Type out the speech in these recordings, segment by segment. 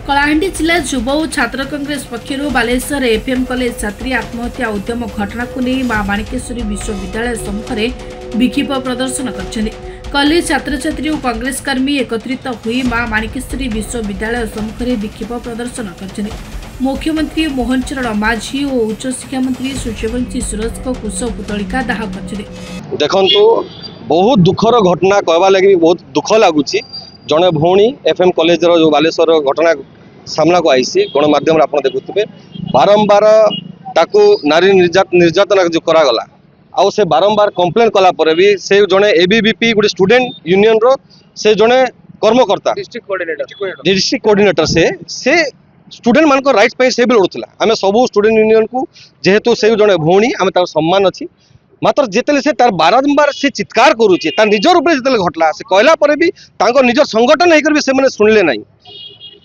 कलाहांडी जिला युवा और छात्र कांग्रेस पक्षर बालेश्वर एफएम कॉलेज छात्री आत्महत्या उद्यम घटना को नहीं मां माणिकेश्वरी विश्वविद्यालय सम्मुखें विक्षोभ प्रदर्शन कर कॉलेज छात्र छात्री और कांग्रेस कर्मी एकत्रित हुई मां माणिकेश्वरी विश्वविद्यालय सम्मुखें विक्षोभ प्रदर्शन कर मुख्यमंत्री मोहन चरण माझी और उच्च शिक्षा मंत्री सूर्यवंशी सुरेश को कुश पुतलिका दाह कर देखु बहुत दुखर घटना कहवा लगे बहुत दुख लगुच जड़े भौणी एफएम कॉलेज जो बालेश्वर घटना सामना को आई गणमाध्यम आप देखुए बारंबार ताकू नारी निर्यातना जो करागला आउ से बारंबार कंप्लेन कला पर भी से जड़े एबीवीपी गोटे स्टूडेंट यूनियन रो से जड़े कर्मकर्ता डिस्ट्रिक्ट कोऑर्डिनेटर से स्टूडेंट मान राइट्स पे से भी लड़ूला आम सब स्टूडेंट यूनियन को जेहेतु से जड़े भौणी आम तार सम्मान अच्छी मात्र जिते से तार बारंबार से चित्कार करुचे तार निजर ऊपर जिते घटला से कहला पर भी निजर संगठन होकर भी से शुणिले ना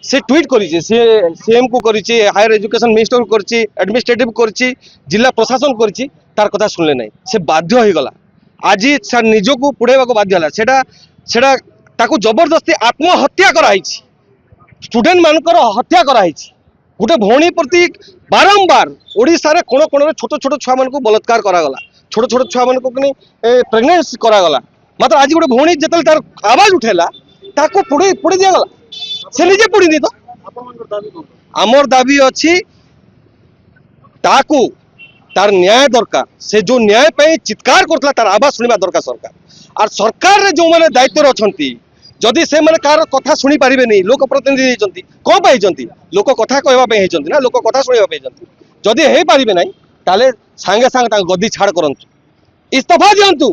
से ट्वीट करिए सीएम को करिए हायर एजुकेशन मिनिस्टर को करिए एडमिनिस्ट्रेटिव करिए जिला प्रशासन करिए तार कथा शुणिले ना से बाध्य हो गला आज निजको पुड़ेवा को बाध्य सेटा ताकू जबरदस्ती आत्महत्या कराई स्टूडेंट मानकर हत्या कराई गोटे भौणी प्रति बारंबार ओडिशा रे कोण कोण छोट छोट छुआ मान बलात्कार करागला छोट छोट छुआ मान प्रेगनेंसी करागला मात्र आज गोटे भौणी जिते तार आवाज उठेला ताको पुड़ी दिगला से निजे पुड़ी तो आमर दाबी अच्छी ताकू तार न्याय दरकार से जो न्याय पे चित्कार करता तार आवाज शुणा दरकार सरकार और सरकार रे जो माने दायित्व अच्छी जदि से माने कार कथा शुणी पारिबे नहीं लोक प्रतिनिधि कौन पाई लोक कथा कहवाई ना लोक कथा शुणापी जदि हो पारिबे नहीं ताले सांगे सांगे गद्दी छाड़ करंतु इस्तीफा दिंतु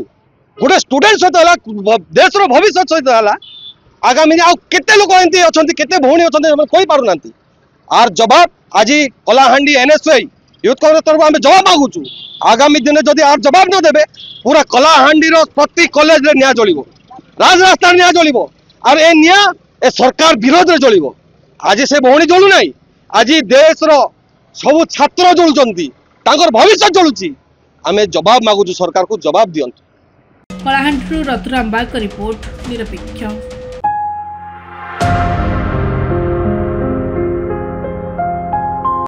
गोटे स्टूडेंट सहित देश भविष्य सहित आगामी आउ केते लोक एमती अच्छा केते भौणी अच्छा कही पारना आर जवाब आज कलाहांडी एनएसआई यूथ कांग्रेस तरफ आम जवाब मागुचु आगामी दिन जदि आर जवाब न देबे पूरा कलाहांडी प्रति कॉलेज रे न्याय जलिबो राजरास्ता न्याय जलिबो और ए न्याय ए सरकार विरोध रे जलिबो आज से भौणी जलु नाही आज देश रो सब छात्र जलुचंती तांकर भविष्य जलुची आमे जवाब मागुचु सरकार को जवाब दियंतु। कलाहांडी रतुराम बाग रिपोर्ट निरपेक्ष।